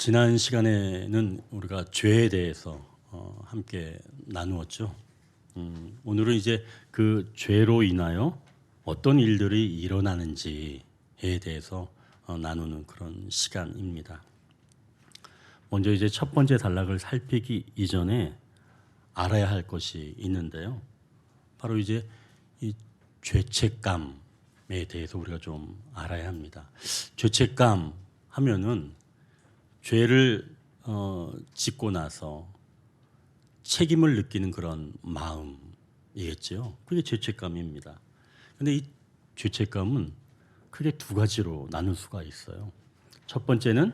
지난 시간에는 우리가 죄에 대해서 함께 나누었죠. 오늘은 이제 그 죄로 인하여 어떤 일들이 일어나는지에 대해서 나누는 그런 시간입니다. 먼저 이제 첫 번째 단락을 살피기 이전에 알아야 할 것이 있는데요. 바로 이제 이 죄책감에 대해서 우리가 좀 알아야 합니다. 죄책감 하면은 죄를 짓고 나서 책임을 느끼는 그런 마음이겠죠. 그게 죄책감입니다. 근데 이 죄책감은 크게 두 가지로 나눌 수가 있어요. 첫 번째는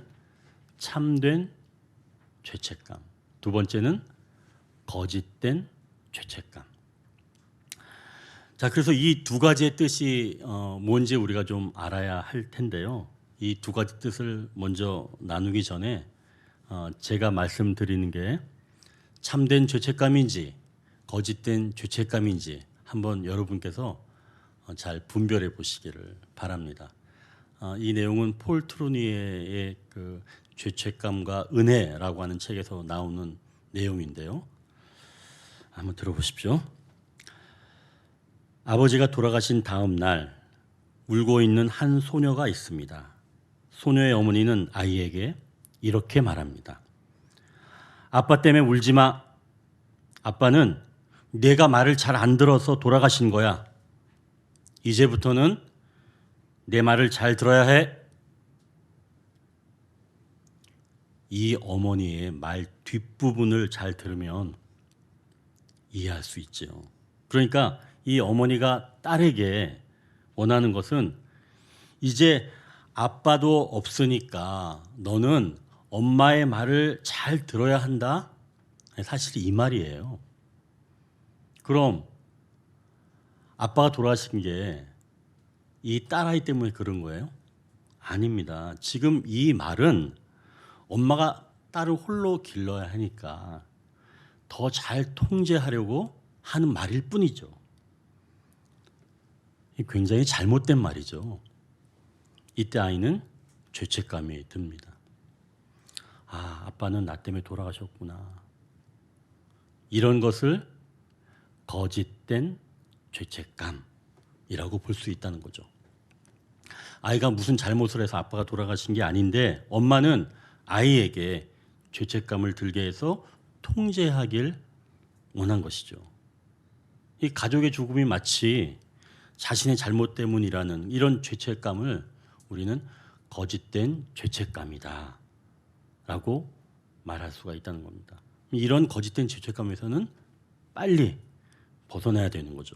참된 죄책감, 두 번째는 거짓된 죄책감. 자, 그래서 이 두 가지의 뜻이 뭔지 우리가 좀 알아야 할 텐데요. 이 두 가지 뜻을 먼저 나누기 전에 제가 말씀드리는 게 참된 죄책감인지 거짓된 죄책감인지 한번 여러분께서 잘 분별해 보시기를 바랍니다. 이 내용은 폴 트루니에의 그 죄책감과 은혜라고 하는 책에서 나오는 내용인데요. 한번 들어보십시오. 아버지가 돌아가신 다음 날 울고 있는 한 소녀가 있습니다. 소녀의 어머니는 아이에게 이렇게 말합니다. 아빠 때문에 울지 마. 아빠는 내가 말을 잘 안 들어서 돌아가신 거야. 이제부터는 내 말을 잘 들어야 해. 이 어머니의 말 뒷부분을 잘 들으면 이해할 수 있죠. 그러니까 이 어머니가 딸에게 원하는 것은 이제 아빠도 없으니까 너는 엄마의 말을 잘 들어야 한다. 사실 이 말이에요. 그럼 아빠가 돌아가신 게 이 딸아이 때문에 그런 거예요? 아닙니다. 지금 이 말은 엄마가 딸을 홀로 길러야 하니까 더 잘 통제하려고 하는 말일 뿐이죠. 굉장히 잘못된 말이죠. 이때 아이는 죄책감이 듭니다. 아, 아빠는 나 때문에 돌아가셨구나. 이런 것을 거짓된 죄책감이라고 볼 수 있다는 거죠. 아이가 무슨 잘못을 해서 아빠가 돌아가신 게 아닌데 엄마는 아이에게 죄책감을 들게 해서 통제하길 원한 것이죠. 이 가족의 죽음이 마치 자신의 잘못 때문이라는 이런 죄책감을 우리는 거짓된 죄책감이다 라고 말할 수가 있다는 겁니다. 이런 거짓된 죄책감에서는 빨리 벗어나야 되는 거죠.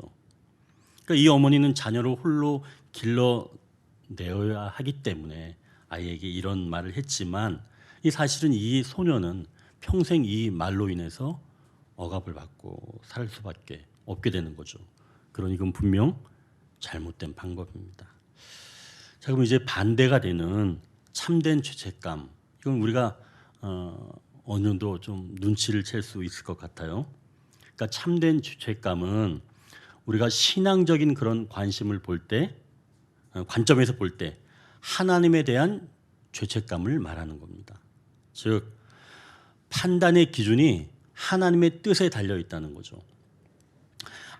그러니까 이 어머니는 자녀를 홀로 길러내어야 하기 때문에 아이에게 이런 말을 했지만 이 사실은 이 소녀는 평생 이 말로 인해서 억압을 받고 살 수밖에 없게 되는 거죠. 그러니 이건 분명 잘못된 방법입니다. 자, 그럼 이제 반대가 되는 참된 죄책감. 이건 우리가 어느 정도 좀 눈치를 챌 수 있을 것 같아요. 그러니까 참된 죄책감은 우리가 신앙적인 그런 관심을 볼 때, 관점에서 볼 때 하나님에 대한 죄책감을 말하는 겁니다. 즉 판단의 기준이 하나님의 뜻에 달려 있다는 거죠.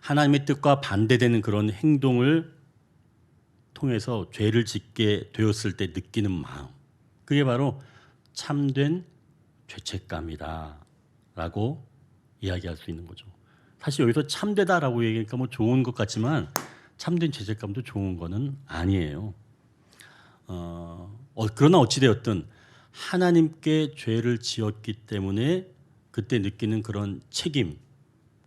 하나님의 뜻과 반대되는 그런 행동을 통해서 죄를 짓게 되었을 때 느끼는 마음, 그게 바로 참된 죄책감이다라고 이야기할 수 있는 거죠. 사실 여기서 참되다라고 얘기하니까 뭐 좋은 것 같지만 참된 죄책감도 좋은 거는 아니에요. 그러나 어찌되었든 하나님께 죄를 지었기 때문에 그때 느끼는 그런 책임,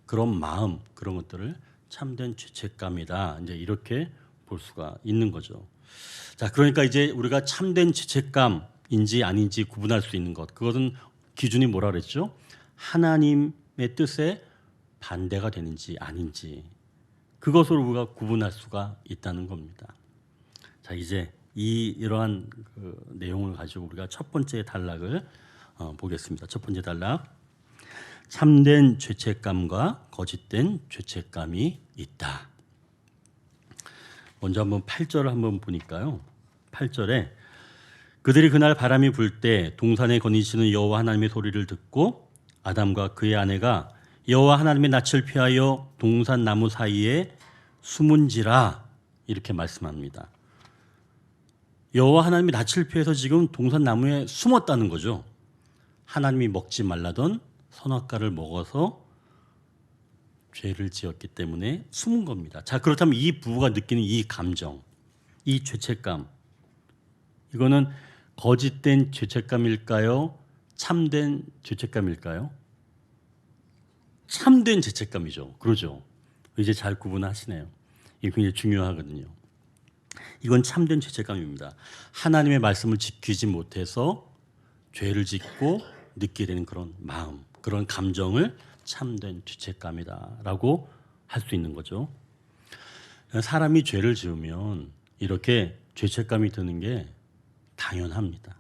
그런 마음, 그런 것들을 참된 죄책감이다. 이제 이렇게 볼 수가 있는 거죠. 자, 그러니까 이제 우리가 참된 죄책감인지 아닌지 구분할 수 있는 것. 그것은 기준이 뭐라 그랬죠? 하나님의 뜻에 반대가 되는지 아닌지. 그것으로 우리가 구분할 수가 있다는 겁니다. 자, 이제 이러한 그 내용을 가지고 우리가 첫 번째 단락을 보겠습니다. 첫 번째 단락. 참된 죄책감과 거짓된 죄책감이 있다. 먼저 한번 8절을 한번 보니까요. 8절에 그들이 그날 바람이 불 때 동산에 거니시는 여호와 하나님의 소리를 듣고 아담과 그의 아내가 여호와 하나님의 낯을 피하여 동산 나무 사이에 숨은지라 이렇게 말씀합니다. 여호와 하나님의 낯을 피해서 지금 동산 나무에 숨었다는 거죠. 하나님이 먹지 말라던 선악과를 먹어서 죄를 지었기 때문에 숨은 겁니다. 자, 그렇다면 이 부부가 느끼는 이 감정, 이 죄책감, 이거는 거짓된 죄책감일까요? 참된 죄책감일까요? 참된 죄책감이죠. 그러죠. 이제 잘 구분하시네요. 이게 굉장히 중요하거든요. 이건 참된 죄책감입니다. 하나님의 말씀을 지키지 못해서 죄를 짓고 느끼게 되는 그런 마음, 그런 감정을 참된 죄책감이다라고 할 수 있는 거죠. 사람이 죄를 지으면 이렇게 죄책감이 드는 게 당연합니다.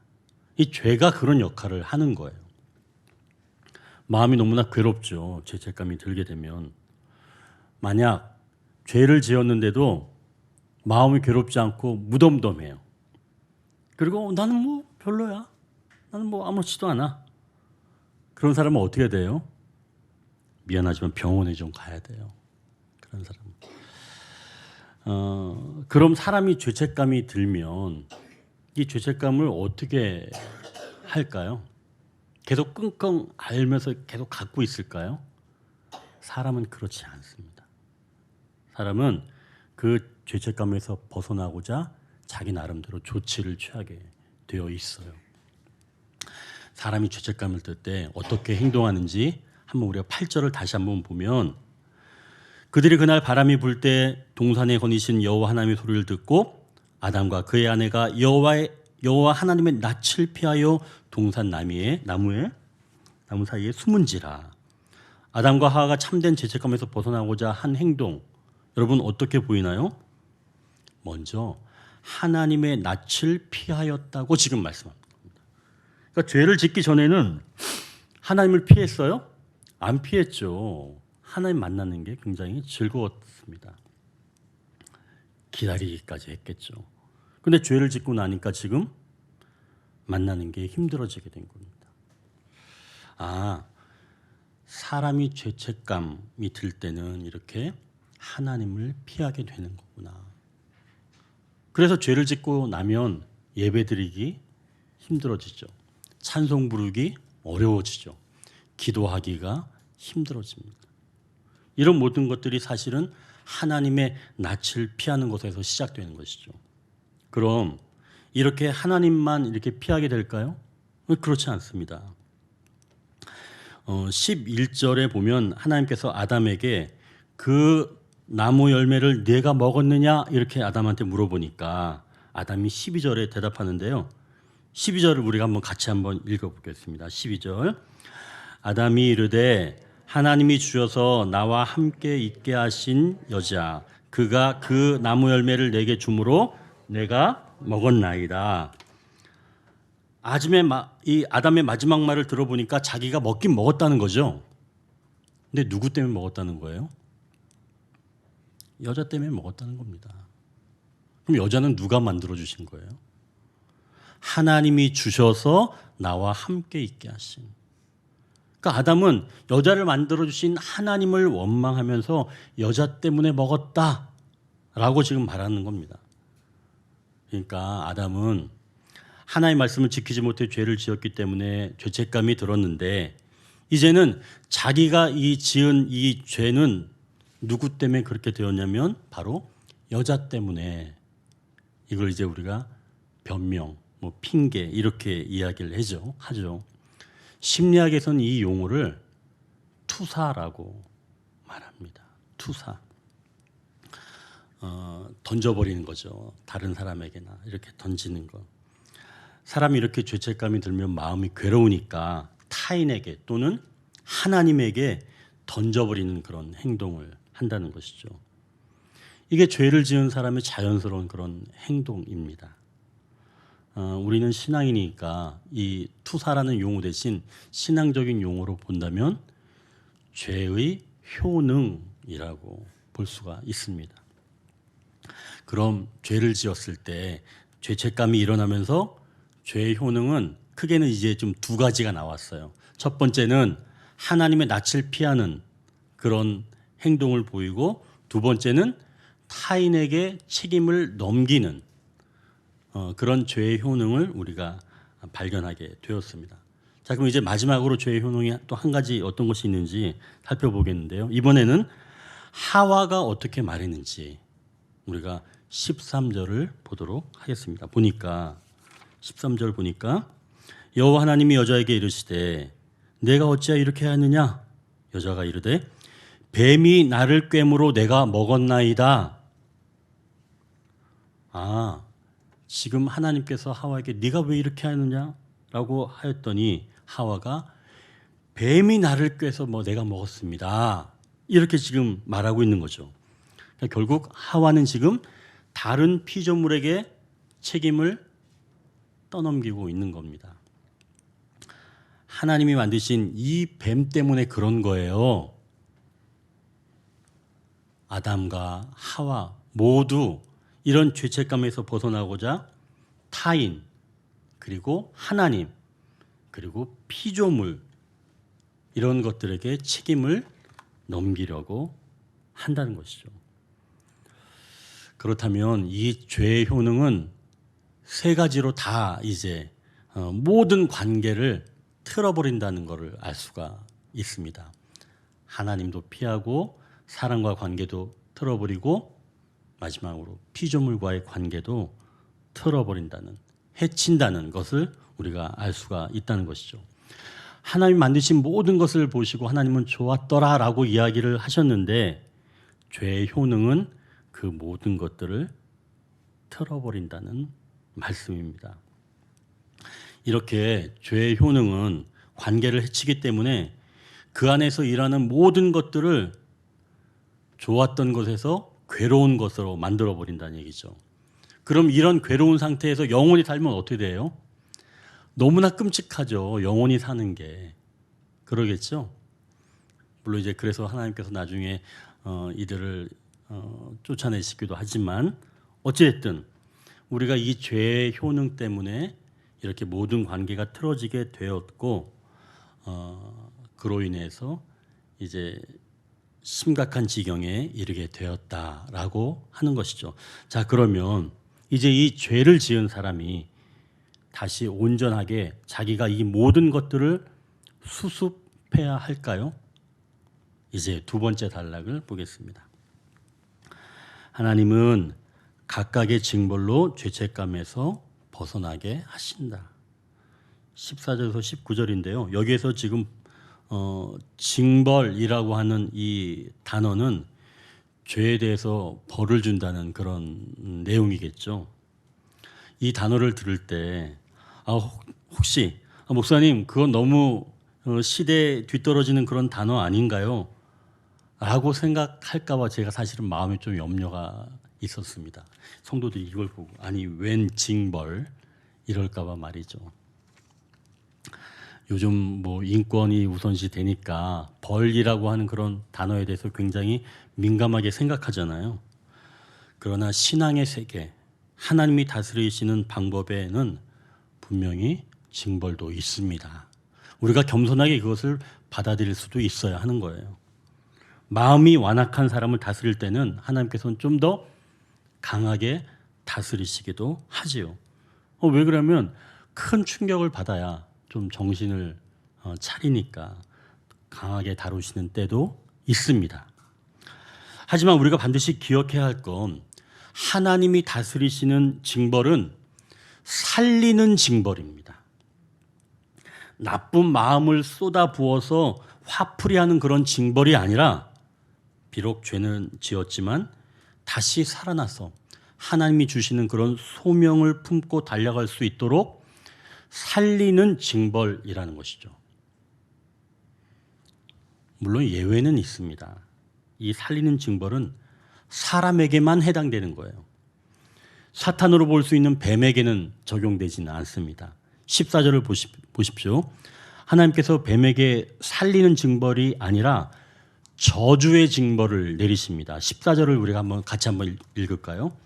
이 죄가 그런 역할을 하는 거예요. 마음이 너무나 괴롭죠. 죄책감이 들게 되면. 만약 죄를 지었는데도 마음이 괴롭지 않고 무덤덤해요. 그리고 나는 뭐 별로야. 나는 뭐 아무렇지도 않아. 그런 사람은 어떻게 돼요? 미안하지만 병원에 좀 가야 돼요. 그런 사람. 그럼 사람이 죄책감이 들면 이 죄책감을 어떻게 할까요? 계속 끙끙 앓면서 계속 갖고 있을까요? 사람은 그렇지 않습니다. 사람은 그 죄책감에서 벗어나고자 자기 나름대로 조치를 취하게 되어 있어요. 사람이 죄책감을 들 때 어떻게 행동하는지 한번 우리가 8절을 다시 한번 보면 그들이 그날 바람이 불 때 동산에 거니신 여호와 하나님의 소리를 듣고 아담과 그의 아내가 여호와 하나님의 낯을 피하여 동산 나무 사이에 숨은지라. 아담과 하와가 참된 죄책감에서 벗어나고자 한 행동, 여러분 어떻게 보이나요? 먼저 하나님의 낯을 피하였다고 지금 말씀합니다. 그러니까 죄를 짓기 전에는 하나님을 피했어요? 안 피했죠. 하나님 만나는 게 굉장히 즐거웠습니다. 기다리기까지 했겠죠. 근데 죄를 짓고 나니까 지금 만나는 게 힘들어지게 된 겁니다. 아, 사람이 죄책감이 들 때는 이렇게 하나님을 피하게 되는 거구나. 그래서 죄를 짓고 나면 예배드리기 힘들어지죠. 찬송 부르기 어려워지죠. 기도하기가 힘들어집니다. 이런 모든 것들이 사실은 하나님의 낯을 피하는 것에서 시작되는 것이죠. 그럼 이렇게 하나님만 이렇게 피하게 될까요? 그렇지 않습니다. 11절에 보면 하나님께서 아담에게 그 나무 열매를 네가 먹었느냐 이렇게 아담한테 물어보니까 아담이 12절에 대답하는데요. 12절을 우리가 한번 같이 한번 읽어보겠습니다. 12절 아담이 이르되 하나님이 주셔서 나와 함께 있게 하신 여자 그가 그 나무 열매를 내게 주므로 내가 먹었나이다. 이 아담의 마지막 말을 들어보니까 자기가 먹긴 먹었다는 거죠. 근데 누구 때문에 먹었다는 거예요? 여자 때문에 먹었다는 겁니다. 그럼 여자는 누가 만들어 주신 거예요? 하나님이 주셔서 나와 함께 있게 하신. 그러니까 아담은 여자를 만들어 주신 하나님을 원망하면서 여자 때문에 먹었다라고 지금 말하는 겁니다. 그러니까 아담은 하나님의 말씀을 지키지 못해 죄를 지었기 때문에 죄책감이 들었는데 이제는 자기가 지은 이 죄는 누구 때문에 그렇게 되었냐면 바로 여자 때문에. 이걸 이제 우리가 변명, 핑계 이렇게 이야기를 하죠. 심리학에서는 이 용어를 투사라고 말합니다. 투사. 던져버리는 거죠. 다른 사람에게나 이렇게 던지는 거. 사람이 이렇게 죄책감이 들면 마음이 괴로우니까 타인에게 또는 하나님에게 던져버리는 그런 행동을 한다는 것이죠. 이게 죄를 지은 사람의 자연스러운 그런 행동입니다. 우리는 신앙이니까 이 투사라는 용어 대신 신앙적인 용어로 본다면 죄의 효능이라고 볼 수가 있습니다. 그럼 죄를 지었을 때 죄책감이 일어나면서 죄의 효능은 크게는 이제 좀 두 가지가 나왔어요. 첫 번째는 하나님의 낯을 피하는 그런 행동을 보이고, 두 번째는 타인에게 책임을 넘기는 그런 죄의 효능을 우리가 발견하게 되었습니다. 자, 그럼 이제 마지막으로 죄의 효능이 또 한 가지 어떤 것이 있는지 살펴보겠는데요. 이번에는 하와가 어떻게 말했는지 우리가 13절을 보도록 하겠습니다. 보니까 13절 보니까 여호와 하나님이 여자에게 이르시되 내가 어찌하여 이렇게 하느냐? 여자가 이르되 뱀이 나를 꿰므로 내가 먹었나이다. 아, 지금 하나님께서 하와에게 네가 왜 이렇게 하느냐라고 하였더니 하와가 뱀이 나를 꿰서 내가 먹었습니다. 이렇게 지금 말하고 있는 거죠. 그러니까 결국 하와는 지금 다른 피조물에게 책임을 떠넘기고 있는 겁니다. 하나님이 만드신 이 뱀 때문에 그런 거예요. 아담과 하와 모두 이런 죄책감에서 벗어나고자 타인, 그리고 하나님, 그리고 피조물 이런 것들에게 책임을 넘기려고 한다는 것이죠. 그렇다면 이 죄의 효능은 세 가지로 다 이제 모든 관계를 틀어버린다는 것을 알 수가 있습니다. 하나님도 피하고 사람과 관계도 틀어버리고 마지막으로 피조물과의 관계도 틀어버린다는, 해친다는 것을 우리가 알 수가 있다는 것이죠. 하나님 만드신 모든 것을 보시고 하나님은 좋았더라라고 이야기를 하셨는데 죄의 효능은 그 모든 것들을 틀어버린다는 말씀입니다. 이렇게 죄의 효능은 관계를 해치기 때문에 그 안에서 일하는 모든 것들을 좋았던 것에서 괴로운 것으로 만들어버린다는 얘기죠. 그럼 이런 괴로운 상태에서 영원히 살면 어떻게 돼요? 너무나 끔찍하죠. 영원히 사는 게. 그러겠죠. 물론 이제 그래서 하나님께서 나중에 이들을 쫓아내시기도 하지만 어찌됐든 우리가 이 죄의 효능 때문에 이렇게 모든 관계가 틀어지게 되었고 그로 인해서 이제 심각한 지경에 이르게 되었다라고 하는 것이죠. 자, 그러면 이제 이 죄를 지은 사람이 다시 온전하게 자기가 이 모든 것들을 수습해야 할까요? 이제 두 번째 단락을 보겠습니다. 하나님은 각각의 징벌로 죄책감에서 벗어나게 하신다. 14절에서 19절인데요. 여기에서 지금 징벌이라고 하는 이 단어는 죄에 대해서 벌을 준다는 그런 내용이겠죠. 이 단어를 들을 때 혹시 목사님 그건 너무 시대에 뒤떨어지는 그런 단어 아닌가요? 라고 생각할까 봐 제가 사실은 마음에 좀 염려가 있었습니다. 성도들이 이걸 보고 아니 웬 징벌 이럴까 봐 말이죠. 요즘 인권이 우선시 되니까 벌이라고 하는 그런 단어에 대해서 굉장히 민감하게 생각하잖아요. 그러나 신앙의 세계, 하나님이 다스리시는 방법에는 분명히 징벌도 있습니다. 우리가 겸손하게 그것을 받아들일 수도 있어야 하는 거예요. 마음이 완악한 사람을 다스릴 때는 하나님께서는 좀 더 강하게 다스리시기도 하지요. 왜 그러면 큰 충격을 받아야 좀 정신을 차리니까 강하게 다루시는 때도 있습니다. 하지만 우리가 반드시 기억해야 할 건 하나님이 다스리시는 징벌은 살리는 징벌입니다. 나쁜 마음을 쏟아 부어서 화풀이하는 그런 징벌이 아니라 비록 죄는 지었지만 다시 살아나서 하나님이 주시는 그런 소명을 품고 달려갈 수 있도록 살리는 징벌이라는 것이죠. 물론 예외는 있습니다. 이 살리는 징벌은 사람에게만 해당되는 거예요. 사탄으로 볼 수 있는 뱀에게는 적용되지는 않습니다. 14절을 보십시오. 하나님께서 뱀에게 살리는 징벌이 아니라 저주의 징벌을 내리십니다. 14절을 우리가 같이 한번 읽을까요?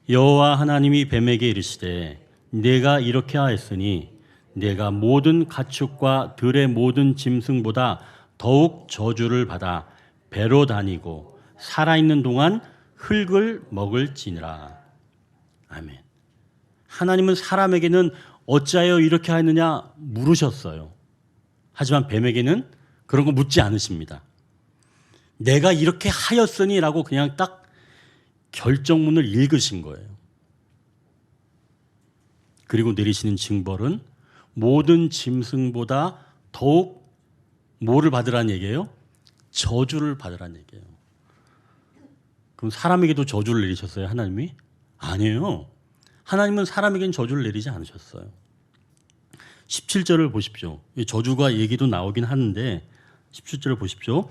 여호와 하나님이 뱀에게 이르시되 내가 이렇게 하였으니 내가 모든 가축과 들의 모든 짐승보다 더욱 저주를 받아 배로 다니고 살아있는 동안 흙을 먹을지니라. 아멘. 하나님은 사람에게는 어찌하여 이렇게 하느냐 물으셨어요. 하지만 뱀에게는 그런 거 묻지 않으십니다. 내가 이렇게 하였으니라고 그냥 딱 결정문을 읽으신 거예요. 그리고 내리시는 징벌은 모든 짐승보다 더욱 뭐를 받으라는 얘기예요? 저주를 받으라는 얘기예요. 그럼 사람에게도 저주를 내리셨어요, 하나님이? 아니에요. 하나님은 사람에게는 저주를 내리지 않으셨어요. 17절을 보십시오. 저주가 얘기도 나오긴 하는데 17절을 보십시오.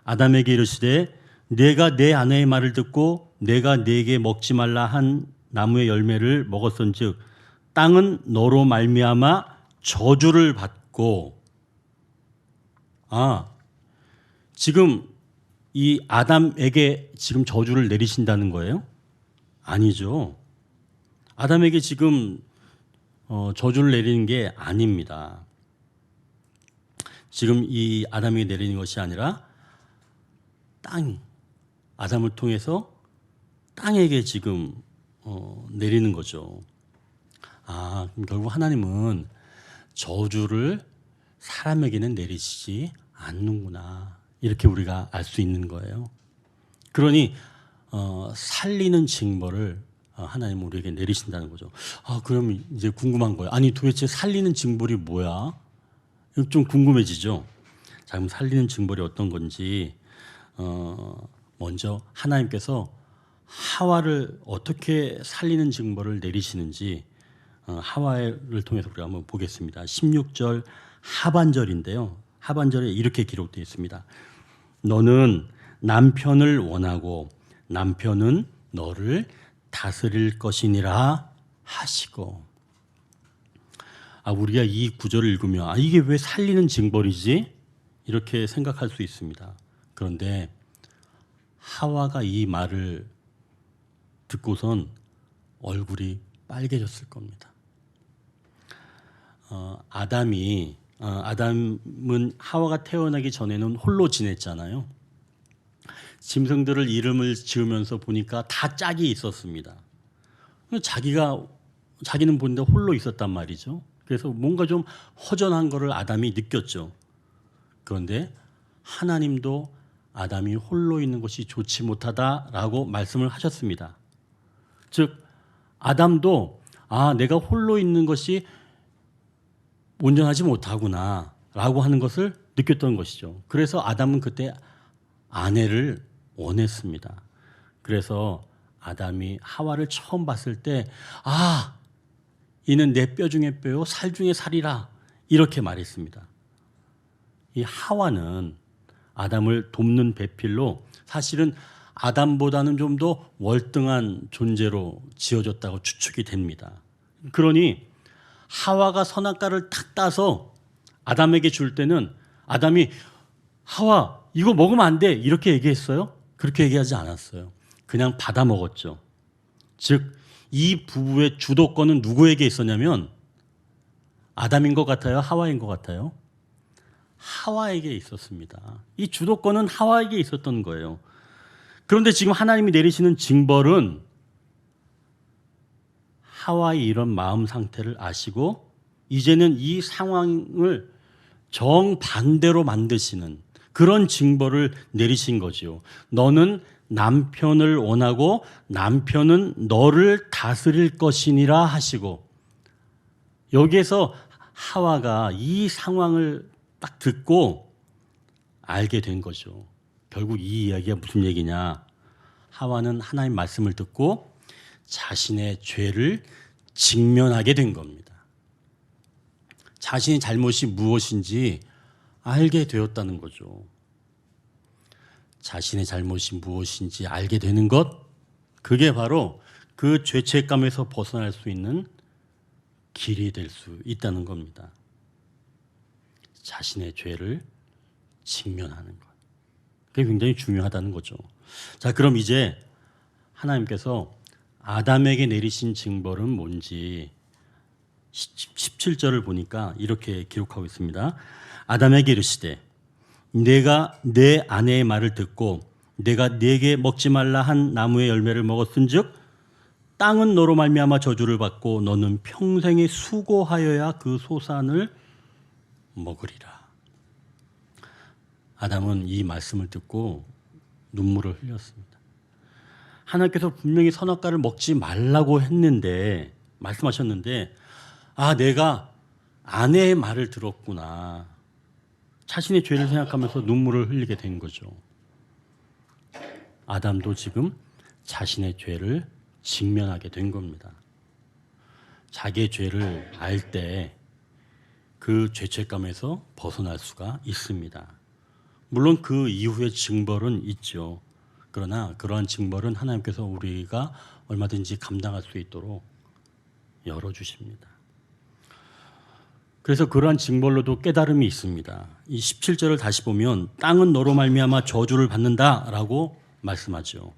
아담에게 이르시되 내가 내 아내의 말을 듣고 내가 네게 먹지 말라 한 나무의 열매를 먹었은즉 땅은 너로 말미암아 저주를 받고 지금 이 아담에게 지금 저주를 내리신다는 거예요? 아니죠. 아담에게 지금 저주를 내리는 게 아닙니다. 지금 이 아담에게 내리는 것이 아니라 땅이 아담을 통해서 땅에게 지금 내리는 거죠. 그럼 결국 하나님은 저주를 사람에게는 내리시지 않는구나. 이렇게 우리가 알 수 있는 거예요. 그러니 살리는 징벌을 하나님은 우리에게 내리신다는 거죠. 그럼 이제 궁금한 거예요. 아니 도대체 살리는 징벌이 뭐야? 이거 좀 궁금해지죠. 자, 그럼 살리는 징벌이 어떤 건지 먼저 하나님께서 하와를 어떻게 살리는 징벌을 내리시는지 하와를 통해서 우리가 한번 보겠습니다. 16절 하반절인데요. 하반절에 이렇게 기록되어 있습니다. 너는 남편을 원하고 남편은 너를 다스릴 것이니라 하시고. 우리가 이 구절을 읽으면 이게 왜 살리는 징벌이지? 이렇게 생각할 수 있습니다. 그런데 하와가 이 말을 듣고선 얼굴이 빨개졌을 겁니다. 아담은 하와가 태어나기 전에는 홀로 지냈잖아요. 짐승들을 이름을 지으면서 보니까 다 짝이 있었습니다. 자기는 본데 홀로 있었단 말이죠. 그래서 뭔가 좀 허전한 거를 아담이 느꼈죠. 그런데 하나님도 아담이 홀로 있는 것이 좋지 못하다라고 말씀을 하셨습니다. 즉 아담도 내가 홀로 있는 것이 온전하지 못하구나 라고 하는 것을 느꼈던 것이죠. 그래서 아담은 그때 아내를 원했습니다. 그래서 아담이 하와를 처음 봤을 때 이는 내 뼈 중에 뼈요 살 중에 살이라 이렇게 말했습니다. 이 하와는 아담을 돕는 배필로 사실은 아담보다는 좀 더 월등한 존재로 지어졌다고 추측이 됩니다. 그러니 하와가 선악과를 탁 따서 아담에게 줄 때는 아담이 하와 이거 먹으면 안 돼 이렇게 얘기했어요? 그렇게 얘기하지 않았어요. 그냥 받아 먹었죠. 즉 이 부부의 주도권은 누구에게 있었냐면 아담인 것 같아요? 하와인 것 같아요? 하와에게 있었습니다. 이 주도권은 하와에게 있었던 거예요. 그런데 지금 하나님이 내리시는 징벌은 하와의 이런 마음 상태를 아시고 이제는 이 상황을 정반대로 만드시는 그런 징벌을 내리신 거죠. 너는 남편을 원하고 남편은 너를 다스릴 것이니라 하시고, 여기에서 하와가 이 상황을 딱 듣고 알게 된 거죠. 결국 이 이야기가 무슨 얘기냐? 하와는 하나님 말씀을 듣고 자신의 죄를 직면하게 된 겁니다. 자신의 잘못이 무엇인지 알게 되었다는 거죠. 자신의 잘못이 무엇인지 알게 되는 것, 그게 바로 그 죄책감에서 벗어날 수 있는 길이 될 수 있다는 겁니다. 자신의 죄를 직면하는 것. 그게 굉장히 중요하다는 거죠. 자, 그럼 이제 하나님께서 아담에게 내리신 징벌은 뭔지 17절을 보니까 이렇게 기록하고 있습니다. 아담에게 이르시되 내가 내 아내의 말을 듣고 내가 네게 먹지 말라 한 나무의 열매를 먹었은즉 땅은 너로 말미암아 저주를 받고 너는 평생에 수고하여야 그 소산을 먹으리라. 아담은 이 말씀을 듣고 눈물을 흘렸습니다. 하나님께서 분명히 선악과를 먹지 말라고 했는데 말씀하셨는데 내가 아내의 말을 들었구나. 자신의 죄를 생각하면서 눈물을 흘리게 된 거죠. 아담도 지금 자신의 죄를 직면하게 된 겁니다. 자기의 죄를 알 때 그 죄책감에서 벗어날 수가 있습니다. 물론 그 이후에 징벌은 있죠. 그러나 그러한 징벌은 하나님께서 우리가 얼마든지 감당할 수 있도록 열어주십니다. 그래서 그러한 징벌로도 깨달음이 있습니다. 이 17절을 다시 보면 땅은 너로 말미암아 저주를 받는다라고 말씀하죠.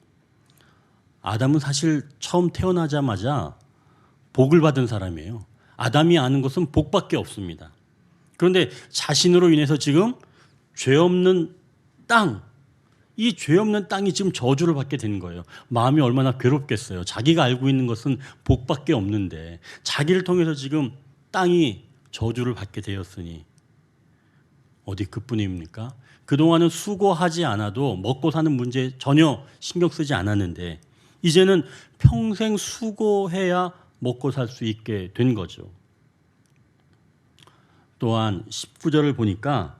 아담은 사실 처음 태어나자마자 복을 받은 사람이에요. 아담이 아는 것은 복밖에 없습니다. 그런데 자신으로 인해서 지금 죄 없는 땅, 이 죄 없는 땅이 지금 저주를 받게 되는 거예요. 마음이 얼마나 괴롭겠어요. 자기가 알고 있는 것은 복밖에 없는데 자기를 통해서 지금 땅이 저주를 받게 되었으니 어디 그뿐입니까? 그동안은 수고하지 않아도 먹고 사는 문제 전혀 신경 쓰지 않았는데 이제는 평생 수고해야 먹고 살 수 있게 된 거죠. 또한 19절을 보니까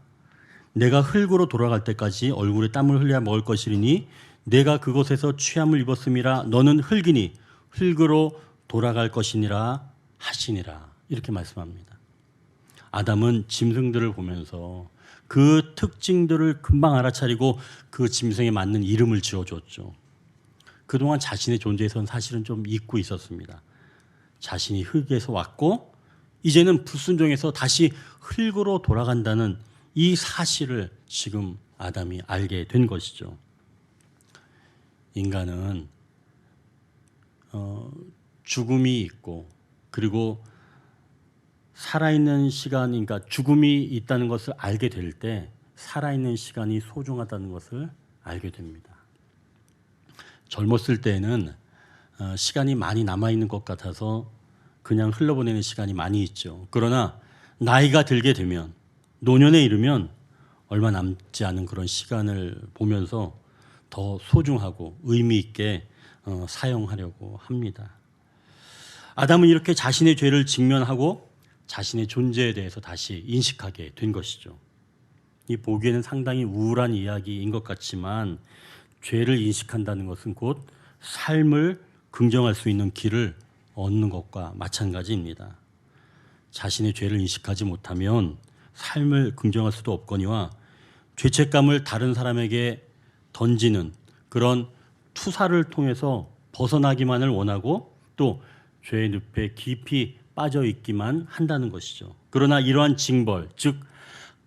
내가 흙으로 돌아갈 때까지 얼굴에 땀을 흘려야 먹을 것이니 내가 그곳에서 취함을 입었음이라 너는 흙이니 흙으로 돌아갈 것이니라 하시니라 이렇게 말씀합니다. 아담은 짐승들을 보면서 그 특징들을 금방 알아차리고 그 짐승에 맞는 이름을 지어줬죠. 그동안 자신의 존재에서는 사실은 좀 잊고 있었습니다. 자신이 흙에서 왔고 이제는 불순종해서 다시 흙으로 돌아간다는 이 사실을 지금 아담이 알게 된 것이죠. 인간은 죽음이 있고 그리고 살아있는 시간, 그러니까 죽음이 있다는 것을 알게 될 때 살아있는 시간이 소중하다는 것을 알게 됩니다. 젊었을 때는 시간이 많이 남아있는 것 같아서 그냥 흘러보내는 시간이 많이 있죠. 그러나 나이가 들게 되면 노년에 이르면 얼마 남지 않은 그런 시간을 보면서 더 소중하고 의미 있게 사용하려고 합니다. 아담은 이렇게 자신의 죄를 직면하고 자신의 존재에 대해서 다시 인식하게 된 것이죠. 이 보기에는 상당히 우울한 이야기인 것 같지만 죄를 인식한다는 것은 곧 삶을 긍정할 수 있는 길을 얻는 것과 마찬가지입니다. 자신의 죄를 인식하지 못하면 삶을 긍정할 수도 없거니와 죄책감을 다른 사람에게 던지는 그런 투사를 통해서 벗어나기만을 원하고 또 죄의 늪에 깊이 빠져 있기만 한다는 것이죠. 그러나 이러한 징벌, 즉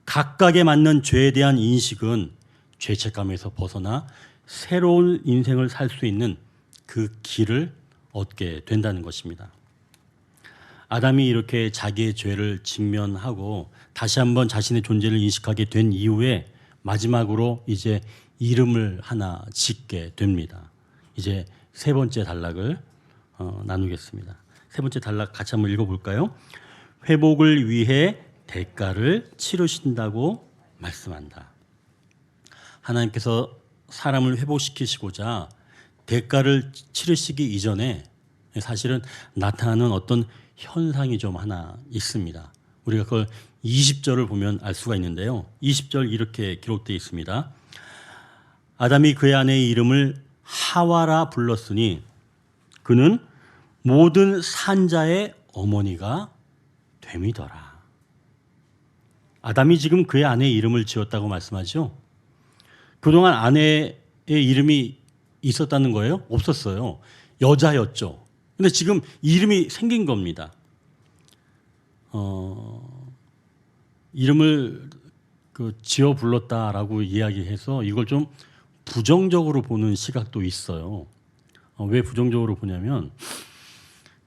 각각에 맞는 죄에 대한 인식은 죄책감에서 벗어나 새로운 인생을 살 수 있는 그 길을 얻게 된다는 것입니다. 아담이 이렇게 자기의 죄를 직면하고 다시 한번 자신의 존재를 인식하게 된 이후에 마지막으로 이제 이름을 하나 짓게 됩니다. 이제 세 번째 단락을 나누겠습니다. 세 번째 단락 같이 한번 읽어볼까요? 회복을 위해 대가를 치르신다고 말씀한다. 하나님께서 사람을 회복시키시고자 대가를 치르시기 이전에 사실은 나타나는 어떤 현상이 좀 하나 있습니다. 우리가 그걸 20절을 보면 알 수가 있는데요. 20절 이렇게 기록되어 있습니다. 아담이 그의 아내의 이름을 하와라 불렀으니 그는 모든 산자의 어머니가 됨이더라. 아담이 지금 그의 아내의 이름을 지었다고 말씀하죠. 그동안 아내의 이름이 있었다는 거예요? 없었어요. 여자였죠. 근데 지금 이름이 생긴 겁니다. 이름을 지어 불렀다라고 이야기해서 이걸 좀 부정적으로 보는 시각도 있어요. 왜 부정적으로 보냐면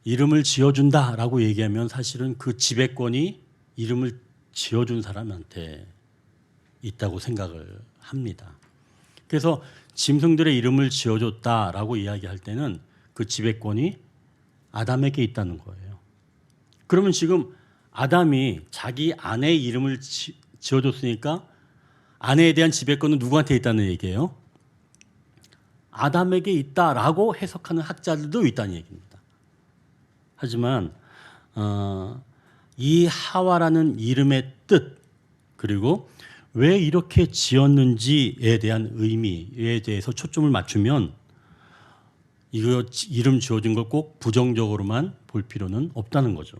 이름을 지어준다라고 얘기하면 사실은 그 지배권이 이름을 지어준 사람한테 있다고 생각을 합니다. 그래서 짐승들의 이름을 지어줬다라고 이야기할 때는 그 지배권이 아담에게 있다는 거예요. 그러면 지금 아담이 자기 아내의 이름을 지어줬으니까 아내에 대한 지배권은 누구한테 있다는 얘기예요? 아담에게 있다라고 해석하는 학자들도 있다는 얘기입니다. 하지만 이 하와라는 이름의 뜻 그리고 왜 이렇게 지었는지에 대한 의미에 대해서 초점을 맞추면 이거 이름 지어준 걸 꼭 부정적으로만 볼 필요는 없다는 거죠.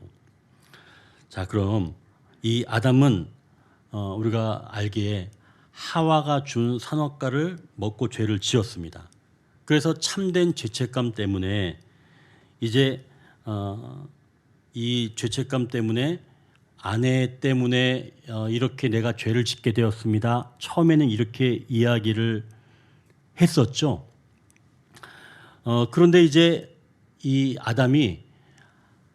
자, 그럼 이 아담은 우리가 알기에 하와가 준 선악과를 먹고 죄를 지었습니다. 그래서 참된 죄책감 때문에 이제 이 죄책감 때문에 아내 때문에 이렇게 내가 죄를 짓게 되었습니다. 처음에는 이렇게 이야기를 했었죠. 그런데 이제 이 아담이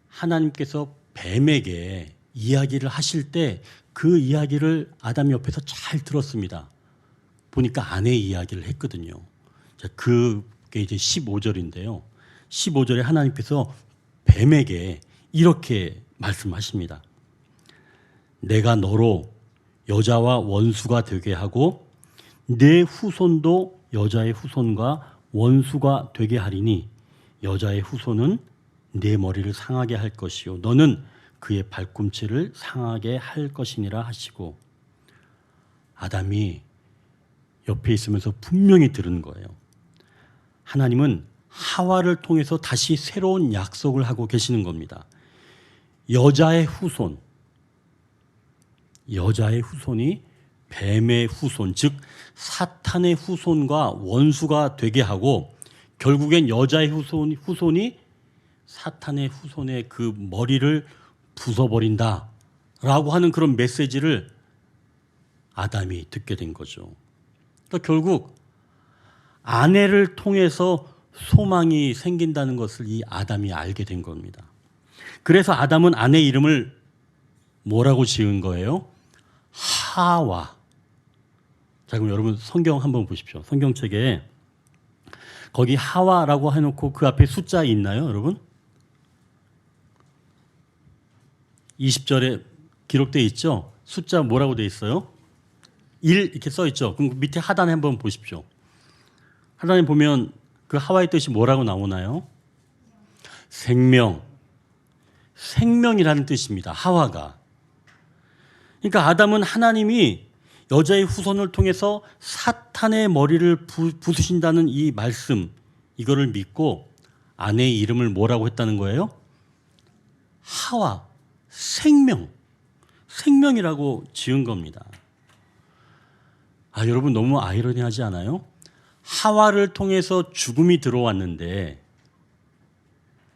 하나님께서 뱀에게 이야기를 하실 때 그 이야기를 아담이 옆에서 잘 들었습니다. 보니까 아내의 이야기를 했거든요. 자, 그게 이제 15절인데요. 15절에 하나님께서 뱀에게 이렇게 말씀하십니다. 내가 너로 여자와 원수가 되게 하고 내 후손도 여자의 후손과 원수가 되게 하리니 여자의 후손은 내 머리를 상하게 할 것이요 너는 그의 발꿈치를 상하게 할 것이니라 하시고 아담이 옆에 있으면서 분명히 들은 거예요. 하나님은 하와를 통해서 다시 새로운 약속을 하고 계시는 겁니다. 여자의 후손이 뱀의 후손, 즉 사탄의 후손과 원수가 되게 하고 결국엔 여자의 후손이 사탄의 후손의 그 머리를 부숴버린다라고 하는 그런 메시지를 아담이 듣게 된 거죠. 그러니까 결국 아내를 통해서 소망이 생긴다는 것을 이 아담이 알게 된 겁니다. 그래서 아담은 아내 이름을 뭐라고 지은 거예요? 하와. 자, 그럼 여러분 성경 한번 보십시오. 성경책에 거기 하와라고 해놓고 그 앞에 숫자 있나요, 여러분? 20절에 기록되어 있죠? 숫자 뭐라고 되어 있어요? 1 이렇게 써 있죠? 그럼 밑에 하단에 한번 보십시오. 하단에 보면 그 하와의 뜻이 뭐라고 나오나요? 생명이라는 뜻입니다. 하와가. 그러니까 아담은 하나님이 여자의 후손을 통해서 사탄의 머리를 부수신다는 이 말씀, 이거를 믿고 아내의 이름을 뭐라고 했다는 거예요? 하와, 생명이라고 지은 겁니다. 아, 여러분 너무 아이러니하지 않아요? 하와를 통해서 죽음이 들어왔는데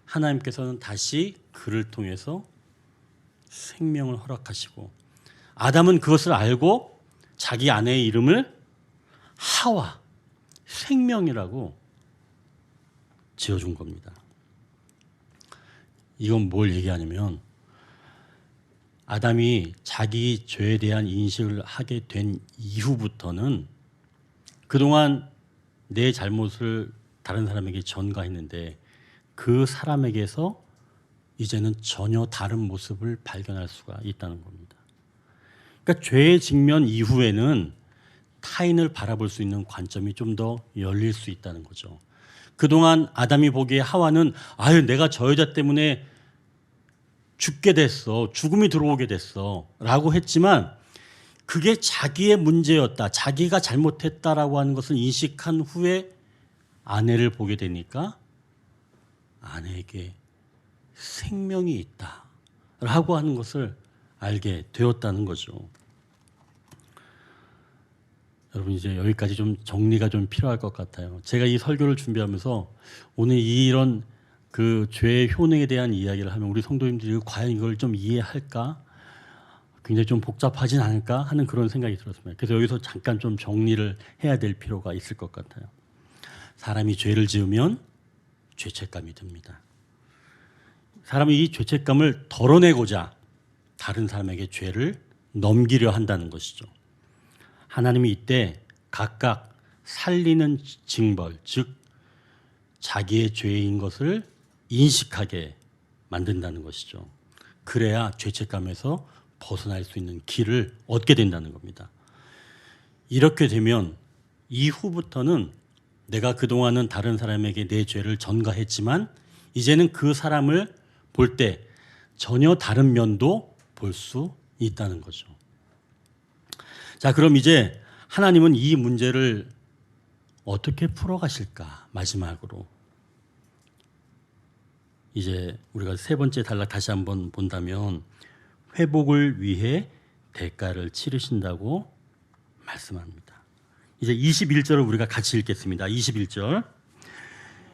하나님께서는 다시 그를 통해서 생명을 허락하시고 아담은 그것을 알고 자기 아내의 이름을 하와, 생명이라고 지어준 겁니다. 이건 뭘 얘기하냐면 아담이 자기 죄에 대한 인식을 하게 된 이후부터는 그동안 내 잘못을 다른 사람에게 전가했는데 그 사람에게서 이제는 전혀 다른 모습을 발견할 수가 있다는 겁니다. 그러니까 죄의 직면 이후에는 타인을 바라볼 수 있는 관점이 좀 더 열릴 수 있다는 거죠. 그동안 아담이 보기에 하와는 내가 저 여자 때문에 죽게 됐어. 죽음이 들어오게 됐어. 라고 했지만 그게 자기의 문제였다. 자기가 잘못했다라고 하는 것을 인식한 후에 아내를 보게 되니까 아내에게 생명이 있다. 라고 하는 것을 알게 되었다는 거죠. 여러분 이제 여기까지 좀 정리가 좀 필요할 것 같아요. 제가 이 설교를 준비하면서 오늘 이런 그 죄의 효능에 대한 이야기를 하면 우리 성도님들이 과연 이걸 좀 이해할까? 굉장히 좀 복잡하진 않을까 하는 그런 생각이 들었습니다. 그래서 여기서 잠깐 좀 정리를 해야 될 필요가 있을 것 같아요. 사람이 죄를 지으면 죄책감이 듭니다. 사람이 이 죄책감을 덜어내고자 다른 사람에게 죄를 넘기려 한다는 것이죠. 하나님이 이때 각각 살리는 징벌, 즉 자기의 죄인 것을 인식하게 만든다는 것이죠. 그래야 죄책감에서 벗어날 수 있는 길을 얻게 된다는 겁니다. 이렇게 되면 이후부터는 내가 그동안은 다른 사람에게 내 죄를 전가했지만 이제는 그 사람을 볼 때 전혀 다른 면도 볼 수 있다는 거죠. 자, 그럼 이제 하나님은 이 문제를 어떻게 풀어가실까? 마지막으로 이제 우리가 세 번째 단락 다시 한번 본다면 회복을 위해 대가를 치르신다고 말씀합니다. 이제 21절을 우리가 같이 읽겠습니다. 21절.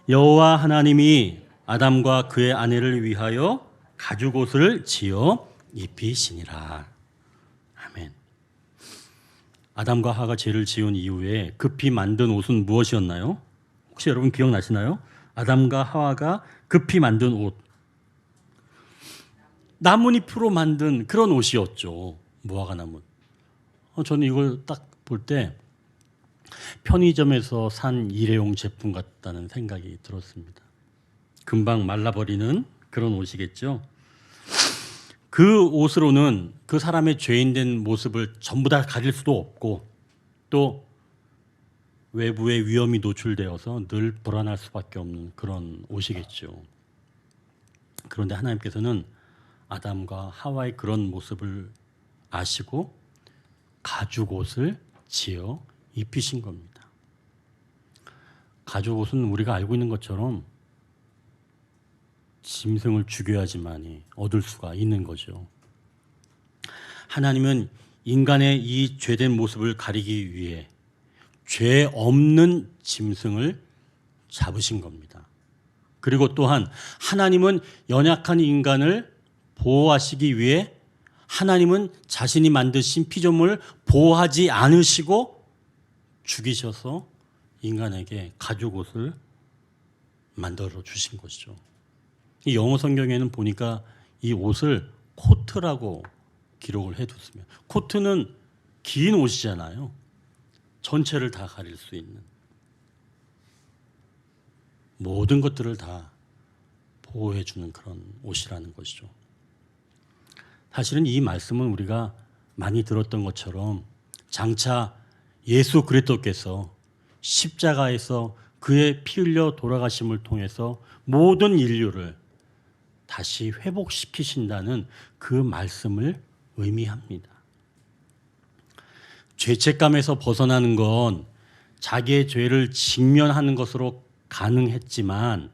여호와 하나님이 아담과 그의 아내를 위하여 가죽옷을 지어 입히시니라. 아멘. 아담과 하와가 죄를 지은 이후에 급히 만든 옷은 무엇이었나요? 혹시 여러분 기억나시나요? 아담과 하와가 급히 만든 옷. 나뭇잎으로 만든 그런 옷이었죠. 무화과 나무. 저는 이걸 딱 볼 때 편의점에서 산 일회용 제품 같다는 생각이 들었습니다. 금방 말라버리는 그런 옷이겠죠. 그 옷으로는 그 사람의 죄인된 모습을 전부 다 가릴 수도 없고 또 외부의 위험이 노출되어서 늘 불안할 수밖에 없는 그런 옷이겠죠. 그런데 하나님께서는 아담과 하와의 그런 모습을 아시고 가죽옷을 지어 입히신 겁니다. 가죽옷은 우리가 알고 있는 것처럼 짐승을 죽여야지만이 얻을 수가 있는 거죠. 하나님은 인간의 이 죄된 모습을 가리기 위해 죄 없는 짐승을 잡으신 겁니다. 그리고 또한 하나님은 연약한 인간을 보호하시기 위해 하나님은 자신이 만드신 피조물을 보호하지 않으시고 죽이셔서 인간에게 가죽옷을 만들어 주신 것이죠. 이 영어 성경에는 보니까 이 옷을 코트라고 기록을 해뒀습니다. 코트는 긴 옷이잖아요. 전체를 다 가릴 수 있는 모든 것들을 다 보호해주는 그런 옷이라는 것이죠. 사실은 이 말씀은 우리가 많이 들었던 것처럼 장차 예수 그리스도께서 십자가에서 그의 피 흘려 돌아가심을 통해서 모든 인류를 다시 회복시키신다는 그 말씀을 의미합니다. 죄책감에서 벗어나는 건 자기의 죄를 직면하는 것으로 가능했지만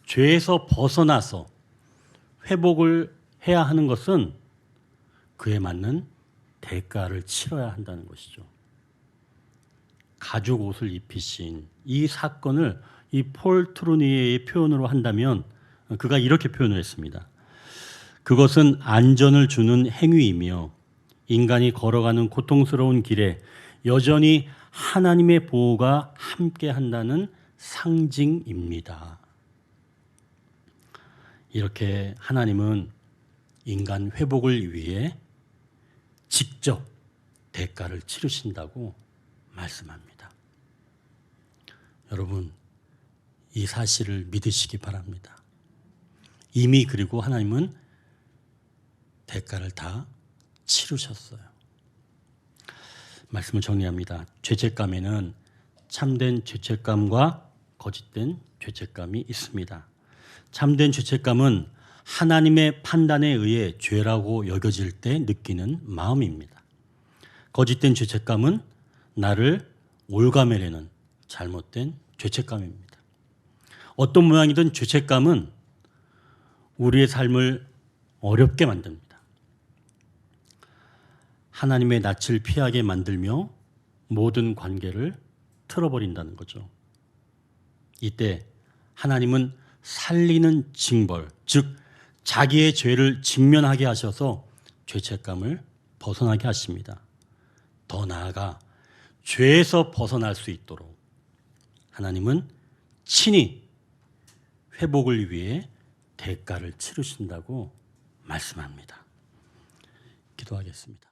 죄에서 벗어나서 회복을 해야 하는 것은 그에 맞는 대가를 치러야 한다는 것이죠. 가죽 옷을 입히신 이 사건을 이 폴 트루니에의 표현으로 한다면 그가 이렇게 표현을 했습니다. 그것은 안전을 주는 행위이며 인간이 걸어가는 고통스러운 길에 여전히 하나님의 보호가 함께한다는 상징입니다. 이렇게 하나님은 인간 회복을 위해 직접 대가를 치르신다고 말씀합니다. 여러분, 이 사실을 믿으시기 바랍니다. 이미 그리고 하나님은 대가를 다 치르셨어요. 말씀을 정리합니다. 죄책감에는 참된 죄책감과 거짓된 죄책감이 있습니다. 참된 죄책감은 하나님의 판단에 의해 죄라고 여겨질 때 느끼는 마음입니다. 거짓된 죄책감은 나를 올가매려는 잘못된 죄책감입니다. 어떤 모양이든 죄책감은 우리의 삶을 어렵게 만듭니다. 하나님의 낯을 피하게 만들며 모든 관계를 틀어버린다는 거죠. 이때 하나님은 살리는 징벌, 즉 자기의 죄를 직면하게 하셔서 죄책감을 벗어나게 하십니다. 더 나아가 죄에서 벗어날 수 있도록 하나님은 친히 회복을 위해 대가를 치르신다고 말씀합니다. 기도하겠습니다.